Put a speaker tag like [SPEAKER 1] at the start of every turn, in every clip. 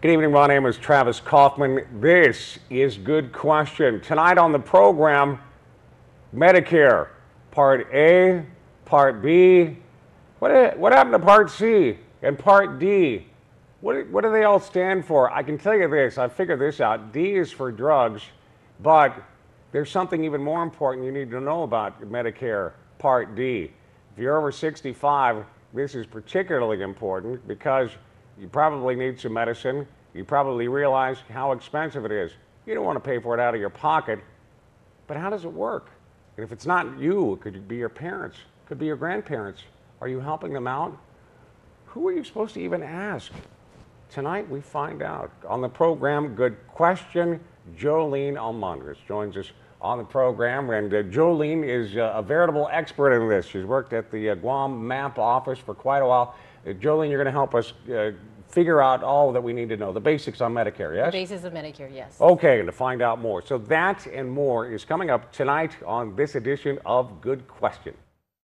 [SPEAKER 1] Good evening, my name is Travis Coffman. This is Good Question. Tonight on the program, Medicare, Part A, Part B. What happened to Part C and Part D? What do they all stand for? I can tell you this, I figured this out. D is for drugs, but there's something even more important you need to know about Medicare Part D. If you're over 65, this is particularly important because you probably need some medicine. You probably realize how expensive it is. You don't want to pay for it out of your pocket, but how does it work? And if it's not you, it could be your parents, it could be your grandparents. Are you helping them out? Who are you supposed to even ask? Tonight we find out. On the program, Good Question, Joleen Almandres joins us on the program, and Joleen is a veritable expert in this. She's worked at the Guam MAP office for quite a while. Joleen, you're going to help us figure out all that we need to know, the basics on Medicare, yes?
[SPEAKER 2] The basics of Medicare, yes.
[SPEAKER 1] Okay, and to find out more. So that and more is coming up tonight on this edition of Good Question.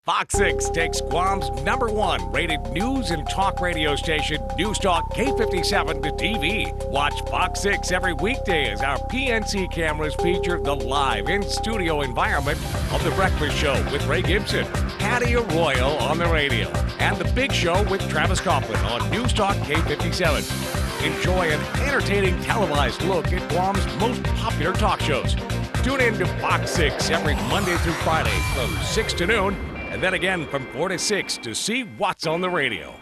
[SPEAKER 3] Fox 6 takes Guam's #1 rated news and talk radio station, News Talk K57 to TV. Watch Fox 6 every weekday as our PNC cameras feature the live in-studio environment of The Breakfast Show with Ray Gibson, Patty Arroyo on the radio, and The Big Show with Travis Coffman on News Talk K57. Enjoy an entertaining televised look at Guam's most popular talk shows. Tune in to Fox 6 every Monday through Friday from 6 to noon, and then again from 4 to 6 to see what's on the radio.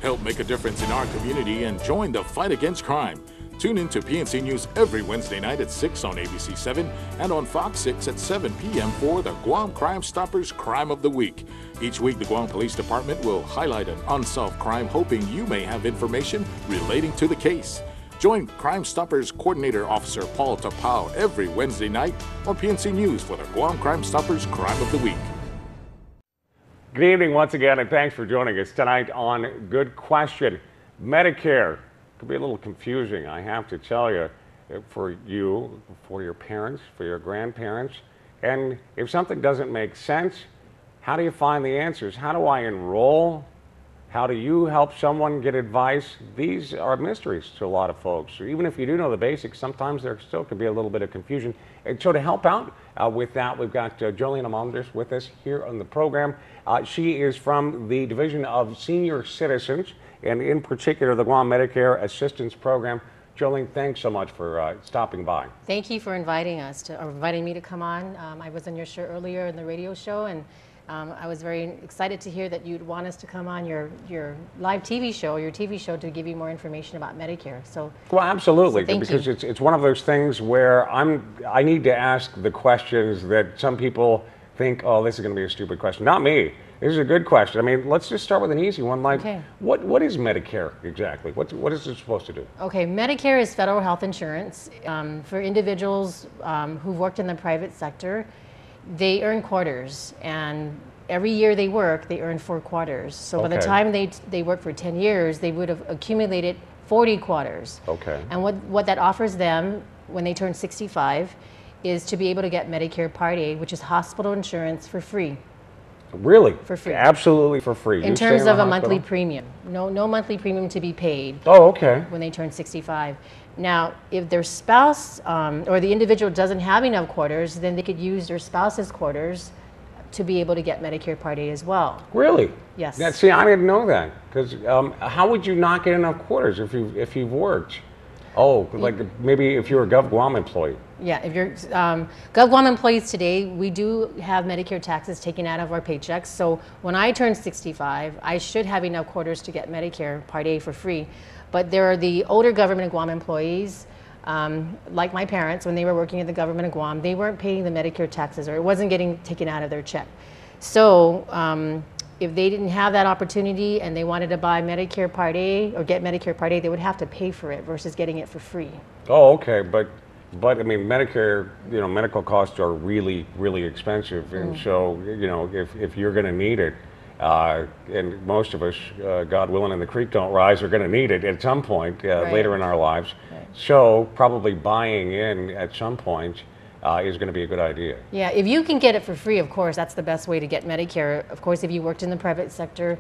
[SPEAKER 4] Help make a difference in our community and join the fight against crime. Tune in to PNC News every Wednesday night at 6 on ABC 7 and on Fox 6 at 7 p.m. for the Guam Crime Stoppers Crime of the Week. Each week, the Guam Police Department will highlight an unsolved crime, hoping you may have information relating to the case. Join Crime Stoppers Coordinator Officer Paul Tapao every Wednesday night on PNC News for the Guam Crime Stoppers Crime of the Week.
[SPEAKER 1] Good evening once again, and thanks for joining us tonight on Good Question. Medicare could be a little confusing, I have to tell you, for you, for your parents, for your grandparents. And if something doesn't make sense, how do you find the answers? How do I enroll? How do you help someone get advice? These are mysteries to a lot of folks. Even if you do know the basics, sometimes there still could be a little bit of confusion. And so to help out with that, we've got Joleen Almandres with us here on the program. She is from the Division of Senior Citizens, and in particular, the Guam Medicare Assistance Program. Joleen, thanks so much for stopping by.
[SPEAKER 2] Thank you for inviting me to come on. I was on your show earlier in the radio show, and I was very excited to hear that you'd want us to come on your live TV show, or your TV show, to give you more information about Medicare. So,
[SPEAKER 1] well, absolutely,
[SPEAKER 2] so
[SPEAKER 1] because it's one of those things where I need to ask the questions that some people think, oh, this is going to be a stupid question. Not me. This is a good question. I mean, let's just start with an easy one. Like, okay, what is Medicare exactly? What is it supposed to do?
[SPEAKER 2] Okay, Medicare is federal health insurance for individuals who've worked in the private sector. They earn quarters, and every year they work, they earn 4 quarters. So by the time they work for 10 years, they would have accumulated 40 quarters.
[SPEAKER 1] Okay.
[SPEAKER 2] And what that offers them when they turn 65 is to be able to get Medicare Part A, which is hospital insurance, for free.
[SPEAKER 1] Really?
[SPEAKER 2] For free.
[SPEAKER 1] Absolutely for free.
[SPEAKER 2] In terms of a monthly premium. No monthly premium to be paid.
[SPEAKER 1] Oh, okay.
[SPEAKER 2] When they turn 65. Now, if their spouse or the individual doesn't have enough quarters, then they could use their spouse's quarters to be able to get Medicare Part A as well.
[SPEAKER 1] Really?
[SPEAKER 2] Yes.
[SPEAKER 1] Yeah, see, I didn't know that. Because how would you not get enough quarters if you've worked? Oh, like maybe if you're a GovGuam employee.
[SPEAKER 2] Yeah, if you're GovGuam employees today, we do have Medicare taxes taken out of our paychecks. So when I turn 65, I should have enough quarters to get Medicare Part A for free. But there are the older government of Guam employees, like my parents, when they were working at the government of Guam, they weren't paying the Medicare taxes, or it wasn't getting taken out of their check. So if they didn't have that opportunity and they wanted to buy Medicare Part A or get Medicare Part A, they would have to pay for it versus getting it for free.
[SPEAKER 1] Oh, okay, but I mean, Medicare, medical costs are really, really expensive, and so if you're going to need it, and most of us, God willing, and the creek don't rise, are going to need it at some point later in our lives. Right. So probably buying in at some point is going to be a good idea.
[SPEAKER 2] Yeah, if you can get it for free, of course, that's the best way to get Medicare. Of course, if you worked in the private sector,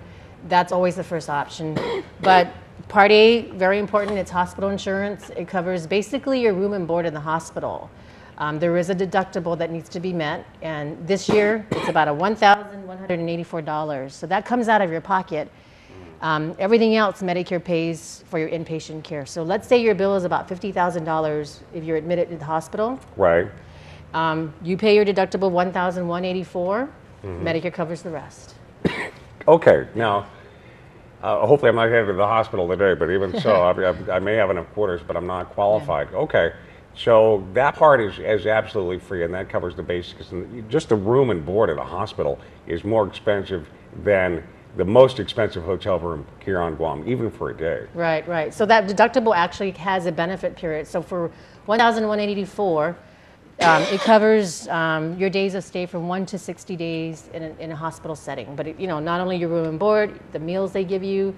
[SPEAKER 2] that's always the first option. But Part A, very important, it's hospital insurance. It covers basically your room and board in the hospital. There is a deductible that needs to be met, and this year it's about $1,184. So that comes out of your pocket. Everything else Medicare pays for your inpatient care. So let's say your bill is about $50,000 if you're admitted to the hospital.
[SPEAKER 1] Right.
[SPEAKER 2] You pay your deductible $1,184. Medicare covers the rest.
[SPEAKER 1] Okay. Now, hopefully I'm not headed to the hospital today, but even so, I may have enough quarters, but I'm not qualified. Yeah. Okay. So that part is absolutely free, and that covers the basics. And just the room and board at a hospital is more expensive than the most expensive hotel room here on Guam, even for a day.
[SPEAKER 2] Right, right. So that deductible actually has a benefit period. So for $1,184, it covers your days of stay from 1 to 60 days in a hospital setting. But not only your room and board, the meals they give you,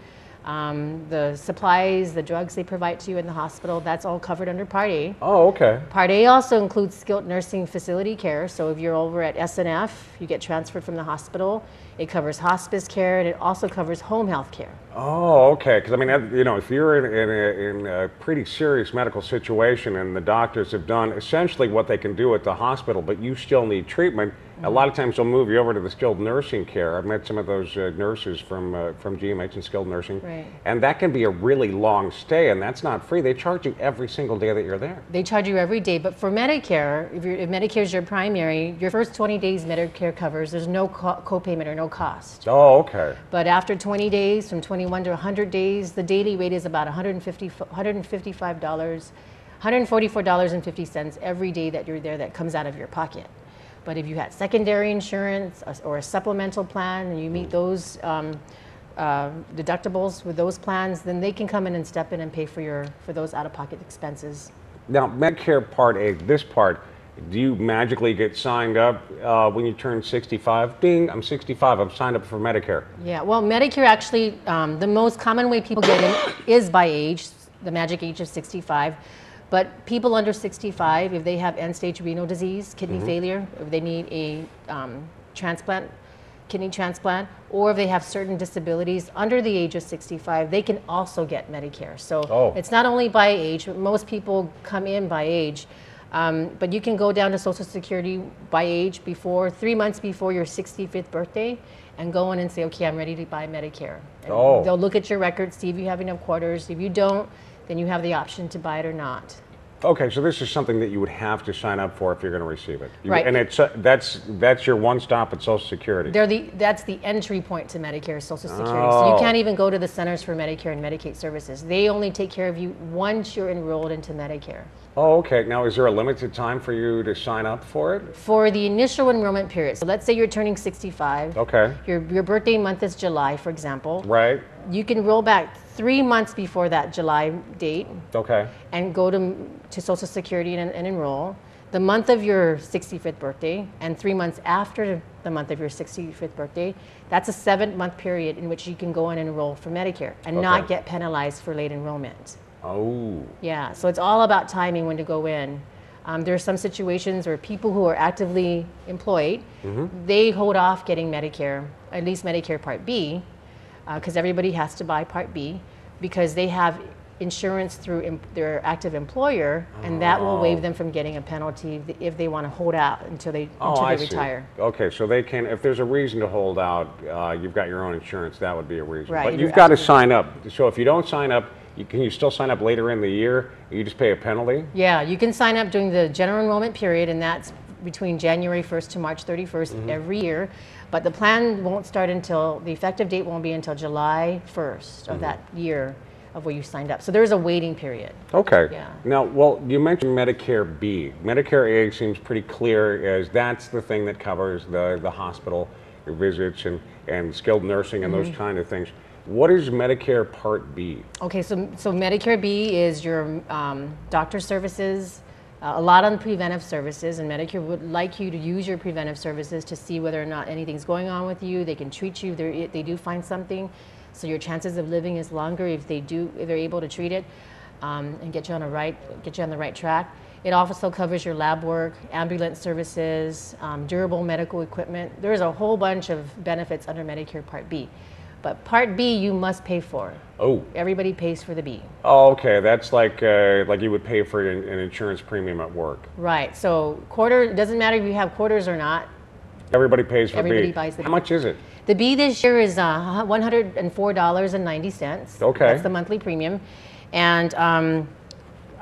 [SPEAKER 2] the supplies, the drugs they provide to you in the hospital, that's all covered under Part A.
[SPEAKER 1] Oh, okay.
[SPEAKER 2] Part A also includes skilled nursing facility care. So if you're over at SNF, you get transferred from the hospital. It covers hospice care, and it also covers home health care.
[SPEAKER 1] Oh, okay. Because I mean, if you're in a pretty serious medical situation and the doctors have done essentially what they can do at the hospital, but you still need treatment, a lot of times they'll move you over to the skilled nursing care. I've met some of those nurses from GMH and skilled nursing,
[SPEAKER 2] right.
[SPEAKER 1] And that can be a really long stay, and that's not free. They charge you every single day that you're there.
[SPEAKER 2] They charge you every day, but for Medicare, if Medicare is your primary, your first 20 days Medicare covers. There's no co-payment or no cost.
[SPEAKER 1] Oh, okay.
[SPEAKER 2] But after 20 days, from 21 to 100 days, the daily rate is about $144.50 every day that you're there. That comes out of your pocket. But if you had secondary insurance or a supplemental plan and you meet those deductibles with those plans, then they can come in and step in and pay for those out-of-pocket expenses.
[SPEAKER 1] Now, Medicare Part A, this part, do you magically get signed up when you turn 65? Ding, I'm 65, I'm signed up for Medicare.
[SPEAKER 2] Yeah, well, Medicare actually, the most common way people get in is by age, the magic age of 65. But people under 65, if they have end-stage renal disease, kidney failure, if they need a kidney transplant, or if they have certain disabilities under the age of 65, they can also get Medicare. So it's not only by age, but most people come in by age. But you can go down to Social Security by age 3 months before your 65th birthday, and go in and say, okay, I'm ready to buy Medicare. And they'll look at your records, see if you have enough quarters. If you don't, then you have the option to buy it or not.
[SPEAKER 1] Okay, so this is something that you would have to sign up for if you're going to receive it.
[SPEAKER 2] Right.
[SPEAKER 1] And that's your one stop at Social Security.
[SPEAKER 2] That's the entry point to Medicare, Social Security. So you can't even go to the Centers for Medicare and Medicaid Services. They only take care of you once you're enrolled into Medicare.
[SPEAKER 1] Oh, okay. Now, is there a limited time for you to sign up for it?
[SPEAKER 2] For the initial enrollment period. So let's say you're turning 65.
[SPEAKER 1] Okay.
[SPEAKER 2] Your birthday month is July, for example.
[SPEAKER 1] Right.
[SPEAKER 2] You can roll back 3 months before that July date.
[SPEAKER 1] Okay.
[SPEAKER 2] And go to Social Security and enroll. The month of your 65th birthday and 3 months after the month of your 65th birthday, that's a 7-month period in which you can go and enroll for Medicare and not get penalized for late enrollment.
[SPEAKER 1] Oh.
[SPEAKER 2] Yeah, so it's all about timing when to go in. There are some situations where people who are actively employed, they hold off getting Medicare, at least Medicare Part B, because everybody has to buy Part B, because they have insurance through their active employer, and that will waive them from getting a penalty if they want to hold out until they retire.
[SPEAKER 1] Okay, so they can, if there's a reason to hold out, you've got your own insurance, that would be a reason.
[SPEAKER 2] Right,
[SPEAKER 1] but you've got to sign up. So if you don't sign up, can you still sign up later in the year? You just pay a penalty?
[SPEAKER 2] Yeah, you can sign up during the general enrollment period, and that's between January 1st to March 31st every year. But the plan won't start until, the effective date won't be until July 1st of that year of where you signed up. So there's a waiting period.
[SPEAKER 1] Okay.
[SPEAKER 2] Yeah.
[SPEAKER 1] Now, well, you mentioned Medicare B. Medicare A seems pretty clear as that's the thing that covers the hospital visits and skilled nursing and those kind of things. What is Medicare Part B? Okay,
[SPEAKER 2] so Medicare B is your doctor services, a lot on preventive services, and Medicare would like you to use your preventive services to see whether or not anything's going on with you. They can treat you if they do find something, so your chances of living is longer if they're able to treat it and get you on the right track. It also covers your lab work, ambulance services, durable medical equipment. There's a whole bunch of benefits under Medicare Part B. But Part B, you must pay for.
[SPEAKER 1] Oh.
[SPEAKER 2] Everybody pays for the B.
[SPEAKER 1] Oh, okay. That's like you would pay for an insurance premium at work.
[SPEAKER 2] Right. So quarter, it doesn't matter if you have quarters or not.
[SPEAKER 1] Everybody pays for
[SPEAKER 2] Everybody
[SPEAKER 1] B.
[SPEAKER 2] buys the B.
[SPEAKER 1] How much is it?
[SPEAKER 2] The B this year is $104.90.
[SPEAKER 1] Okay.
[SPEAKER 2] That's the monthly premium. And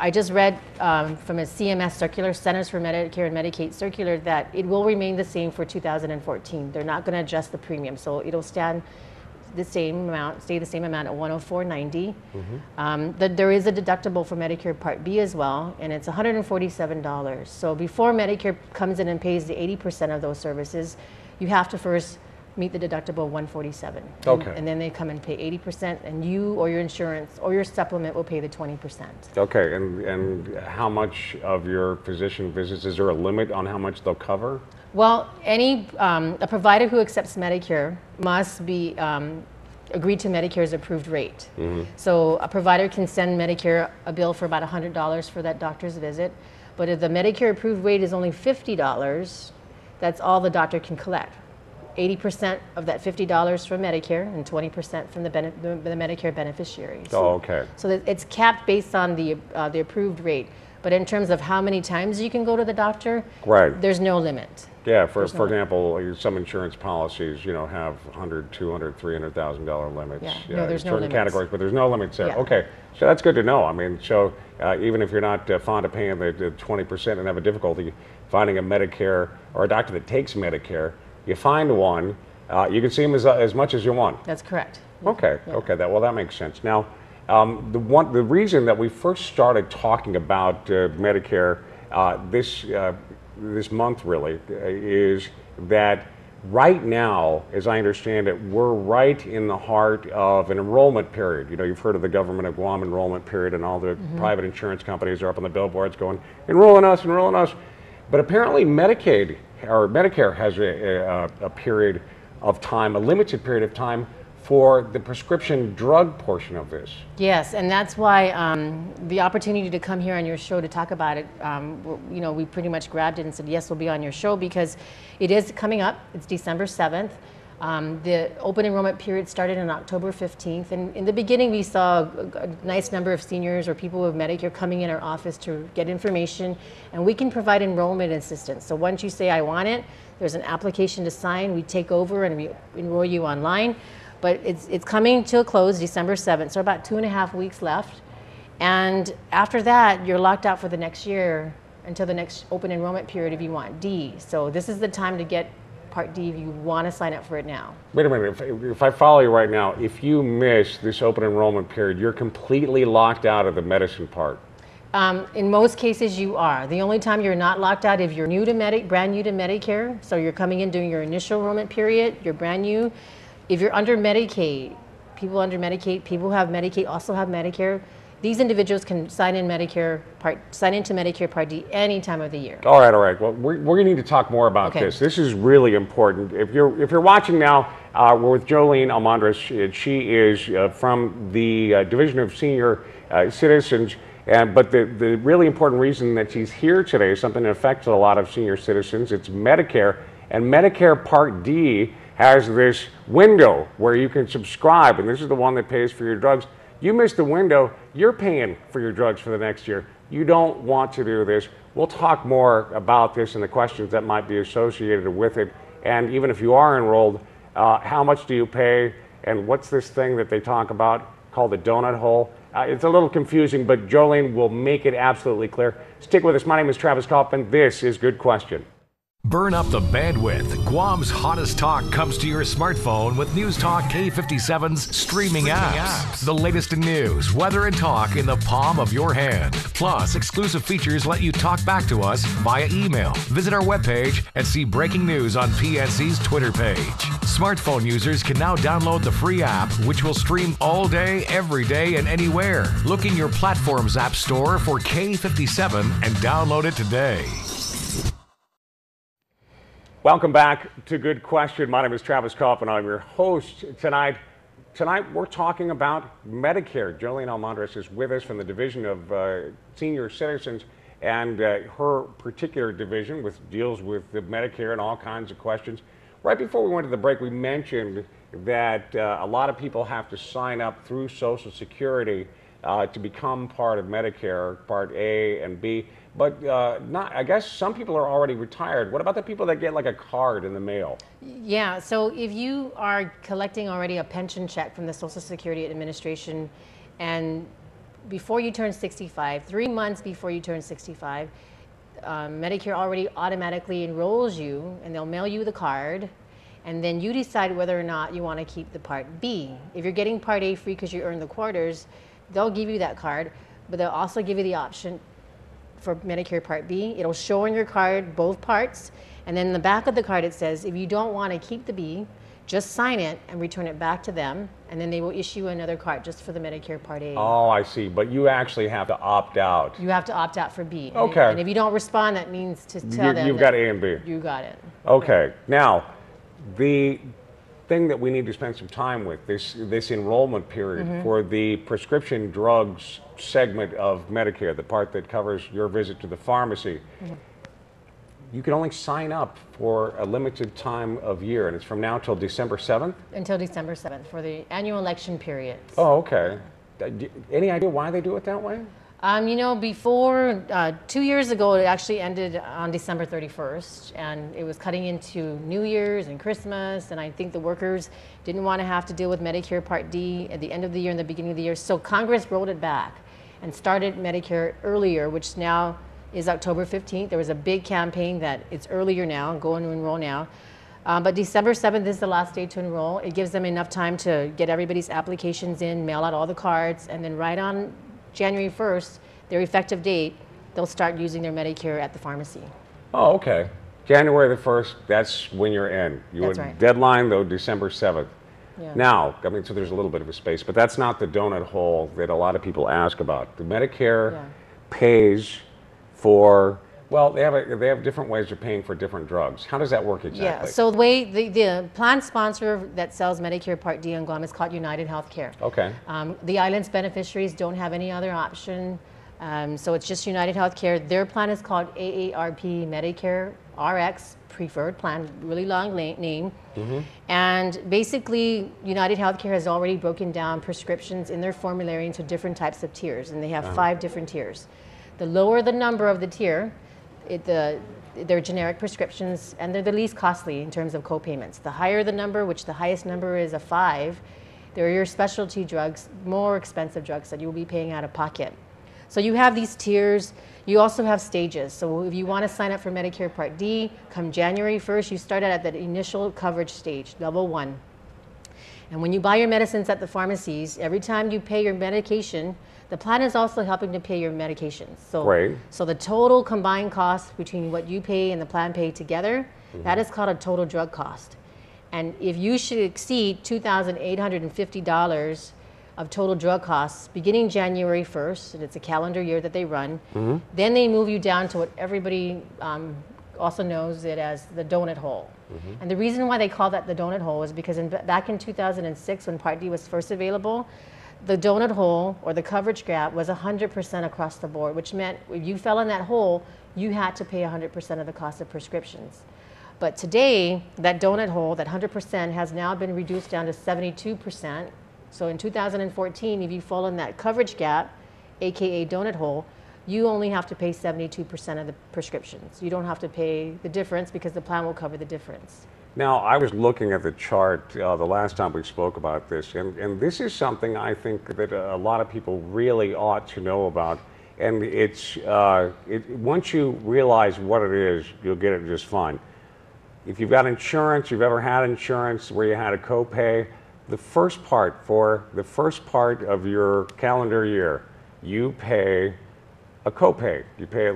[SPEAKER 2] I just read from a CMS circular, Centers for Medicare and Medicaid circular, that it will remain the same for 2014. They're not going to adjust the premium, so it'll stand the same amount, stay the same amount at $104.90. There is a deductible for Medicare Part B as well, and it's $147. So before Medicare comes in and pays the 80% of those services, you have to first meet the deductible $147.
[SPEAKER 1] Okay.
[SPEAKER 2] And then they come and pay 80%, and you or your insurance or your supplement will pay the 20%.
[SPEAKER 1] Okay, and how much of your physician visits, is there a limit on how much they'll cover?
[SPEAKER 2] Well, a provider who accepts Medicare must be agreed to Medicare's approved rate. So a provider can send Medicare a bill for about $100 for that doctor's visit, but if the Medicare approved rate is only $50, that's all the doctor can collect. 80% of that $50 from Medicare and 20% from the Medicare beneficiary. So,
[SPEAKER 1] oh, okay.
[SPEAKER 2] So it's capped based on the approved rate. But in terms of how many times you can go to the doctor,
[SPEAKER 1] right,
[SPEAKER 2] there's no limit.
[SPEAKER 1] Yeah, for example, some insurance policies, have $100,000, $200,000, $300,000 limits.
[SPEAKER 2] Yeah, no, there's no
[SPEAKER 1] certain
[SPEAKER 2] limits.
[SPEAKER 1] categories, but there's no limits there.
[SPEAKER 2] Yeah.
[SPEAKER 1] Okay, so that's good to know. I mean, so even if you're not fond of paying the 20% and have a difficulty finding a Medicare or a doctor that takes Medicare, you find one, you can see them as much as you want.
[SPEAKER 2] That's correct.
[SPEAKER 1] Okay,
[SPEAKER 2] Yeah.
[SPEAKER 1] okay, that makes sense. Now, the reason that we first started talking about Medicare this month really is that right now, as I understand it, we're right in the heart of an enrollment period. You've heard of the government of Guam enrollment period, and all the private insurance companies are up on the billboards going, enroll in us, enroll in us. But apparently Medicaid or Medicare has a period of time, a limited period of time for the prescription drug portion of this.
[SPEAKER 2] Yes, and that's why the opportunity to come here on your show to talk about it, we pretty much grabbed it and said, yes, we'll be on your show because it is coming up. It's December 7th. The open enrollment period started on October 15th. And in the beginning, we saw a nice number of seniors or people with Medicare coming in our office to get information, and we can provide enrollment assistance. So once you say, I want it, there's an application to sign. We take over and we enroll you online. But it's coming to a close December 7th, so about 2.5 weeks left. And after that, you're locked out for the next year until the next open enrollment period if you want D. So this is the time to get Part D if you want to sign up for it now.
[SPEAKER 1] Wait a minute, if I follow you right now, if you miss this open enrollment period, you're completely locked out of the medicine part.
[SPEAKER 2] In most cases, you are. The only time you're not locked out if you're brand new to Medicare, so you're coming in during your initial enrollment period, you're brand new. If you're under Medicaid, people under Medicaid, people who have Medicaid also have Medicare. These individuals can sign into Medicare Part D any time of the year.
[SPEAKER 1] All right. Well, we're going to need to talk more about this. This is really important. If you're watching now, we're with Joleen Almandres. She is from the Division of Senior Citizens. But the really important reason that she's here today is something that affects a lot of senior citizens. It's Medicare, and Medicare Part D has this window where you can subscribe, and this is the one that pays for your drugs. You miss the window, you're paying for your drugs for the next year. You don't want to do this. We'll talk more about this and the questions that might be associated with it. And even if you are enrolled, how much do you pay? And what's this thing that they talk about called the donut hole? It's a little confusing, but Joleen will make it absolutely clear. Stick with us. My name is Travis Coffman. This is Good Question.
[SPEAKER 3] Burn up the bandwidth. Guam's hottest talk comes to your smartphone with News Talk K57's streaming apps. The latest in news, weather, and talk in the palm of your hand. Plus, exclusive features let you talk back to us via email. Visit our webpage and see breaking news on PNC's Twitter page. Smartphone users can now download the free app, which will stream all day, every day, and anywhere. Look in your platform's app store for K57 and download it today.
[SPEAKER 1] Welcome back to Good Question. My name is Travis Coffman. I'm your host tonight. Tonight we're talking about Medicare. Joleen Almandres is with us from the Division of Senior Citizens, and her particular division deals with the Medicare and all kinds of questions. Right before we went to the break, we mentioned that a lot of people have to sign up through Social Security to become part of Medicare, Part A and B. But not, I guess some people are already retired. What about the people that get like a card in the mail?
[SPEAKER 2] Yeah, so if you are collecting already a pension check from the Social Security Administration, and before you turn 65, 3 months before you turn 65, Medicare already automatically enrolls you, and they'll mail you the card, and then you decide whether or not you want to keep the Part B. If you're getting Part A free because you earn the quarters, they'll give you that card, but they'll also give you the option for Medicare Part B. It'll show on your card both parts, and then in the back of the card it says, if you don't want to keep the B, just sign it and return it back to them, and then they will issue another card just for the Medicare Part A.
[SPEAKER 1] Oh, I see. But you actually have to opt out.
[SPEAKER 2] You have to opt out for B.
[SPEAKER 1] Okay.
[SPEAKER 2] And if you don't respond, that means to tell them
[SPEAKER 1] you've got A and B.
[SPEAKER 2] You got it.
[SPEAKER 1] Okay. Now, the thing that we need to spend some time with, this enrollment period for the prescription drugs segment of Medicare, the part that covers your visit to the pharmacy, you can only sign up for a limited time of year, and it's from now till December 7th?
[SPEAKER 2] Until December 7th for the annual election period.
[SPEAKER 1] Oh, okay. Any idea why they do it that way?
[SPEAKER 2] You know, before, 2 years ago, it actually ended on December 31st, and it was cutting into New Year's and Christmas, and I think the workers didn't want to have to deal with Medicare Part D at the end of the year and the beginning of the year, so Congress rolled it back and started Medicare earlier, which now is October 15th. There was a big campaign that it's earlier now, go and enroll now. But December 7th is the last day to enroll. It gives them enough time to get everybody's applications in, mail out all the cards, and then right on January 1st, their effective date, they'll start using their Medicare at the pharmacy.
[SPEAKER 1] Oh, okay. January the 1st, that's when you're in.
[SPEAKER 2] That's right.
[SPEAKER 1] Deadline, though, December 7th.
[SPEAKER 2] Yeah.
[SPEAKER 1] Now, I mean, so there's a little bit of a space, but that's not the donut hole that a lot of people ask about. The Medicare pays for, well, they have different ways of paying for different drugs. How does that work exactly?
[SPEAKER 2] Yeah, so the way the plan sponsor that sells Medicare Part D on Guam is called United Healthcare.
[SPEAKER 1] Okay.
[SPEAKER 2] The island's beneficiaries don't have any other option, so it's just United Healthcare. Their plan is called AARP Medicare RX Preferred Plan, really long name. And basically, United Healthcare has already broken down prescriptions in their formulary into different types of tiers, and they have 5 different tiers. The lower the number of the tier, they're generic prescriptions, and they're the least costly in terms of co-payments. The higher the number, which the highest number is a 5, they're your specialty drugs, more expensive drugs that you'll be paying out of pocket. So you have these tiers. You also have stages. So if you want to sign up for Medicare Part D, come January 1st, you start out at that initial coverage stage, level 1. And when you buy your medicines at the pharmacies, every time you pay your medication, the plan is also helping to pay your medications. So the total combined cost between what you pay and the plan pay together, that is called a total drug cost. And if you should exceed $2,850 of total drug costs beginning January 1st, and it's a calendar year that they run, then they move you down to what everybody also knows it as the donut hole. And the reason why they call that the donut hole is because back in 2006, when Part D was first available, the donut hole, or the coverage gap, was 100% across the board, which meant if you fell in that hole, you had to pay 100% of the cost of prescriptions. But today, that donut hole, that 100%, has now been reduced down to 72%. So in 2014, if you fall in that coverage gap, aka donut hole, you only have to pay 72% of the prescriptions. You don't have to pay the difference because the plan will cover the difference.
[SPEAKER 1] Now, I was looking at the chart the last time we spoke about this, and this is something I think that a lot of people really ought to know about. And it's once you realize what it is, you'll get it just fine. If you've got insurance, you've ever had insurance where you had a copay, the first part of your calendar year, you pay a copay. You pay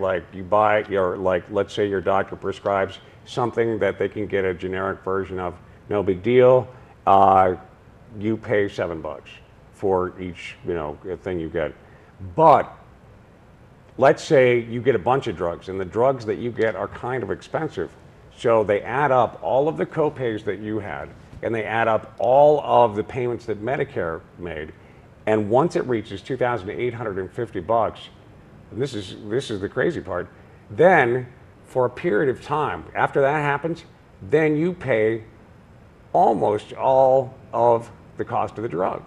[SPEAKER 1] let's say your doctor prescribes something that they can get a generic version of, no big deal. You pay $7 for each thing you get. But let's say you get a bunch of drugs, and the drugs that you get are kind of expensive. So they add up all of the copays that you had, and they add up all of the payments that Medicare made. And once it reaches $2,850, and this is the crazy part, then for a period of time, after that happens, then you pay almost all of the cost of the drug.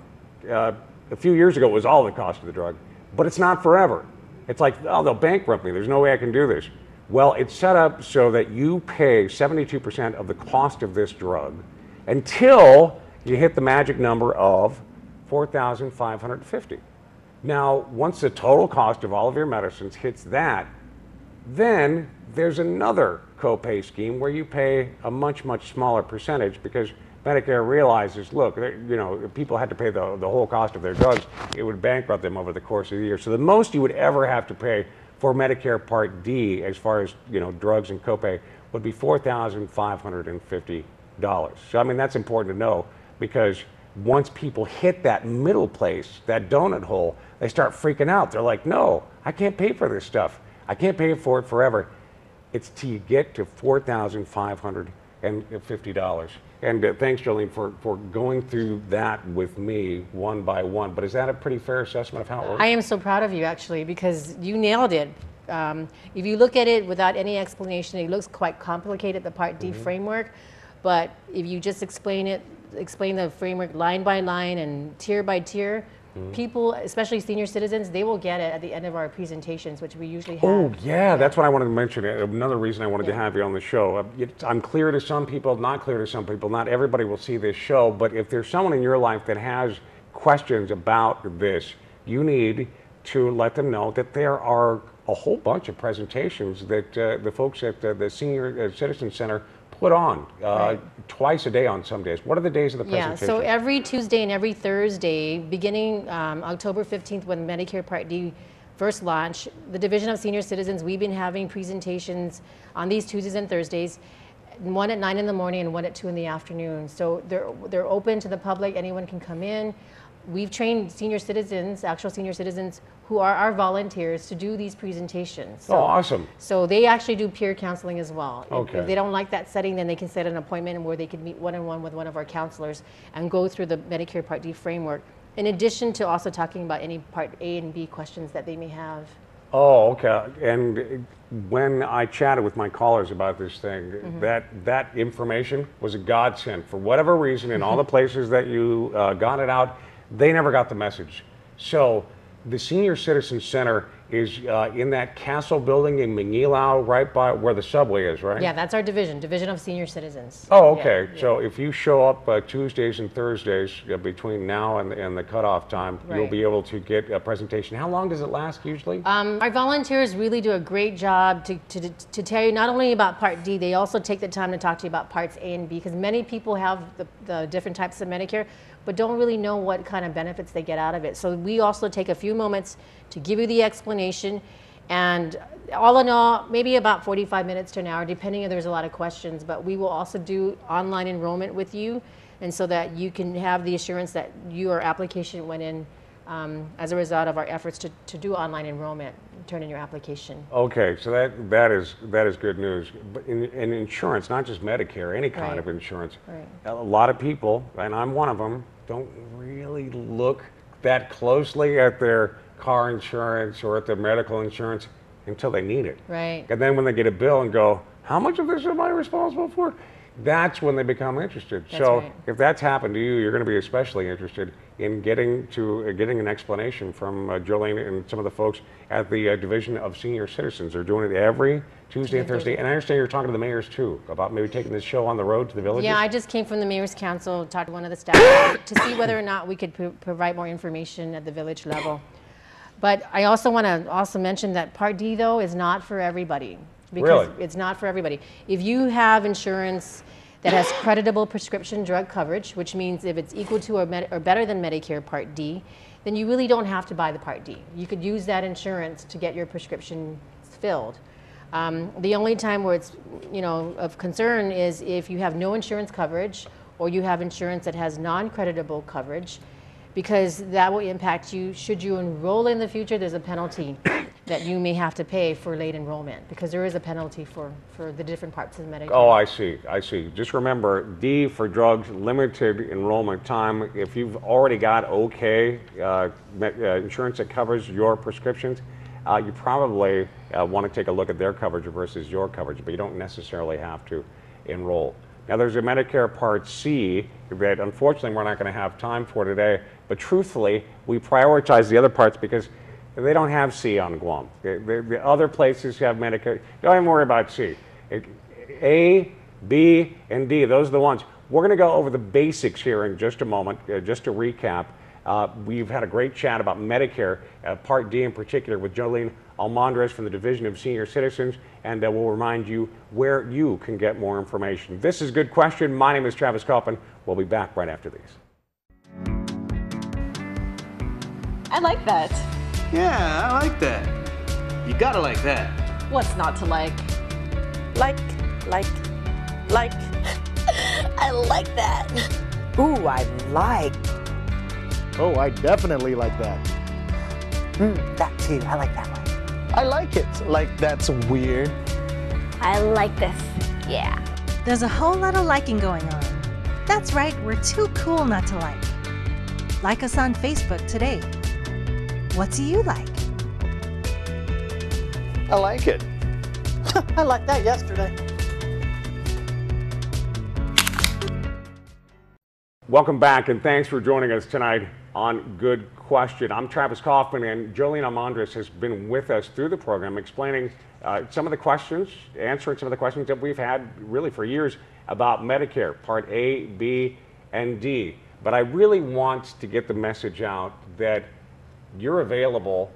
[SPEAKER 1] A few years ago, it was all the cost of the drug, but it's not forever. It's like, oh, they'll bankrupt me. There's no way I can do this. Well, it's set up so that you pay 72% of the cost of this drug until you hit the magic number of $4,550. Now, once the total cost of all of your medicines hits that, then there's another copay scheme where you pay a much, much smaller percentage because Medicare realizes, look, you know, if people had to pay the whole cost of their drugs, it would bankrupt them over the course of the year. So the most you would ever have to pay for Medicare Part D, as far as, you know, drugs and copay, would be $4,550. So I mean, that's important to know, because once people hit that middle place, that donut hole, they start freaking out. They're like, no, I can't pay for this stuff. I can't pay for it forever. It's till you get to $4,550. And thanks, Joleen, for going through that with me one by one. But is that a pretty fair assessment of how it works?
[SPEAKER 2] I am so proud of you, actually, because you nailed it. If you look at it without any explanation, it looks quite complicated, the Part D framework. But if you just explain the framework line by line and tier by tier, people, especially senior citizens, they will get it at the end of our presentations, which we usually have.
[SPEAKER 1] Oh, yeah, that's what I wanted to mention. Another reason I wanted to have you on the show. I'm clear to some people, not clear to some people. Not everybody will see this show, but if there's someone in your life that has questions about this, you need to let them know that there are a whole bunch of presentations that the folks at the Senior Citizen Center put on twice a day on some days. What are the days of the presentation?
[SPEAKER 2] Yeah, so every Tuesday and every Thursday, beginning October 15th, when Medicare Part D first launched, the Division of Senior Citizens, we've been having presentations on these Tuesdays and Thursdays, one at 9 in the morning and one at 2 in the afternoon. So they're open to the public, anyone can come in. We've trained senior citizens, actual senior citizens, who are our volunteers to do these presentations. So,
[SPEAKER 1] oh, awesome.
[SPEAKER 2] So they actually do peer counseling as well.
[SPEAKER 1] Okay.
[SPEAKER 2] If they don't like that setting, then they can set an appointment where they can meet one-on-one with one of our counselors and go through the Medicare Part D framework, in addition to also talking about any Part A and B questions that they may have.
[SPEAKER 1] Oh, okay. And when I chatted with my callers about this thing, that information was a godsend. For whatever reason, in all the places that you got it out, they never got the message. So the Senior Citizen Center is in that castle building in Manilao, right by where the subway is, right?
[SPEAKER 2] Yeah, that's our Division of Senior Citizens.
[SPEAKER 1] Oh, okay.
[SPEAKER 2] Yeah,
[SPEAKER 1] So if you show up Tuesdays and Thursdays between now and the cutoff time, you'll be able to get a presentation. How long does it last usually?
[SPEAKER 2] Our volunteers really do a great job to tell you not only about Part D, they also take the time to talk to you about Parts A and B, because many people have the different types of Medicare, but don't really know what kind of benefits they get out of it. So we also take a few moments to give you the explanation, and all in all, maybe about 45 minutes to an hour, depending if there's a lot of questions. But we will also do online enrollment with you, and so that you can have the assurance that your application went in as a result of our efforts to do online enrollment, turn in your application.
[SPEAKER 1] Okay, so that is good news. But in insurance, not just Medicare, any kind of insurance, a lot of people, and I'm one of them, don't really look that closely at their car insurance or at their medical insurance until they need it.
[SPEAKER 2] Right.
[SPEAKER 1] And then when they get a bill and go, how much of this am I responsible for? That's when they become interested.
[SPEAKER 2] That's
[SPEAKER 1] so
[SPEAKER 2] right.
[SPEAKER 1] if that's happened to you, you're going to be especially interested in getting an explanation from Joleen and some of the folks at the Division of Senior Citizens. They're doing it every Tuesday and Thursday. And I understand you're talking to the mayors too about maybe taking this show on the road to the villages.
[SPEAKER 2] Yeah, I just came from the Mayor's Council, talked to one of the staff to see whether or not we could provide more information at the village level. But I also want to mention that Part D, though, is not for everybody. Because it's not for everybody. If you have insurance that has creditable prescription drug coverage, which means if it's equal to or better than Medicare Part D, then you really don't have to buy the Part D. You could use that insurance to get your prescriptions filled. The only time where it's of concern is if you have no insurance coverage, or you have insurance that has non-creditable coverage, because that will impact you. Should you enroll in the future, there's a penalty that you may have to pay for late enrollment, because there is a penalty for the different parts of Medicare.
[SPEAKER 1] Oh, I see. Just remember, D for drugs, limited enrollment time. If you've already got insurance that covers your prescriptions, you probably want to take a look at their coverage versus your coverage, but you don't necessarily have to enroll. Now there's a Medicare Part C that unfortunately we're not going to have time for today, but truthfully, we prioritize the other parts because they don't have C on Guam. The other places have Medicare. Don't even worry about C. A, B, and D, those are the ones. We're going to go over the basics here in just a moment, just to recap. We've had a great chat about Medicare, Part D in particular, with Joleen Almandres from the Division of Senior Citizens, and we'll remind you where you can get more information. This is Good Question. My name is Travis Coffman. We'll be back right after these.
[SPEAKER 5] I like that.
[SPEAKER 6] Yeah, I like that. You gotta like that.
[SPEAKER 5] What's not to like?
[SPEAKER 7] Like.
[SPEAKER 5] I like that.
[SPEAKER 7] Ooh, I like.
[SPEAKER 8] Oh, I definitely like that.
[SPEAKER 7] That too. I like that one.
[SPEAKER 8] I like it. Like, that's weird.
[SPEAKER 9] I like this. Yeah.
[SPEAKER 10] There's a whole lot of liking going on. That's right, we're too cool not to like. Like us on Facebook today. What do you like?
[SPEAKER 8] I like it.
[SPEAKER 7] I liked that yesterday.
[SPEAKER 1] Welcome back, and thanks for joining us tonight on Good Question. I'm Travis Coffman, and Joleen Almandres has been with us through the program, explaining some of the questions, answering some of the questions that we've had really for years about Medicare, Part A, B, and D. But I really want to get the message out that you're available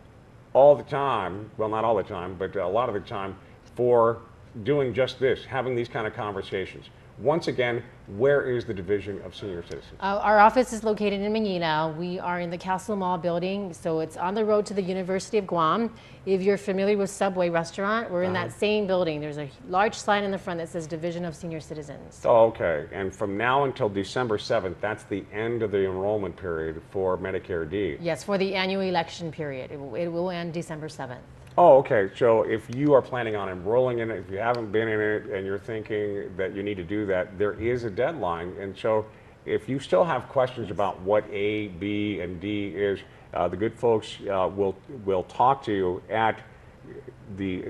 [SPEAKER 1] all the time, well, not all the time, but a lot of the time, for doing just this, having these kind of conversations. Once again, where is the Division of Senior Citizens?
[SPEAKER 2] Our office is located in Manila. We are in the Castle Mall building, so it's on the road to the University of Guam. If you're familiar with Subway Restaurant, we're in that same building. There's a large sign in the front that says Division of Senior Citizens.
[SPEAKER 1] Oh, okay. And from now until December 7th, that's the end of the enrollment period for Medicare D.
[SPEAKER 2] Yes, for the annual election period. It will end December 7th.
[SPEAKER 1] Oh, okay. So if you are planning on enrolling in it, if you haven't been in it and you're thinking that you need to do that, there is a deadline. And so if you still have questions about what A, B, and D is, the good folks will talk to you at the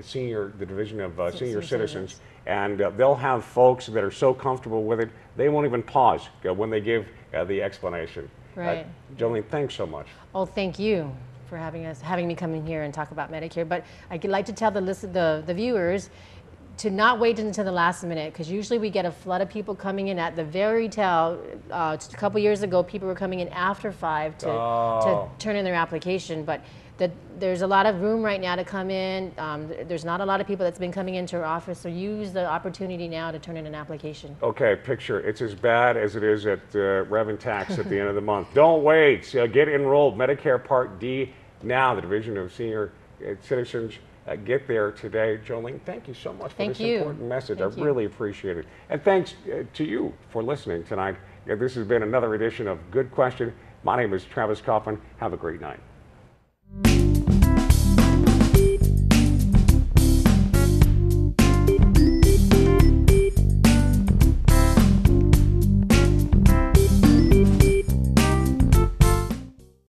[SPEAKER 1] Division of Senior Citizens, and they'll have folks that are so comfortable with it, they won't even pause when they give the explanation.
[SPEAKER 2] Right.
[SPEAKER 1] Jolene, thanks so much.
[SPEAKER 2] Oh, thank you for having me come in here and talk about Medicare. But I'd like to tell the viewers to not wait until the last minute, because usually we get a flood of people coming in at the very tail. Just a couple years ago, people were coming in after 5 to turn in their application. But there's a lot of room right now to come in. There's not a lot of people that's been coming into our office, so use the opportunity now to turn in an application. Okay, picture, it's as bad as it is at Rev and Tax at the end of the month. Don't wait, get enrolled. Medicare Part D now, the Division of Senior Citizens. Get there today. Jolene, thank you so much for this important message. I really appreciate it. And thanks to you for listening tonight. This has been another edition of Good Question. My name is Travis Coffman. Have a great night.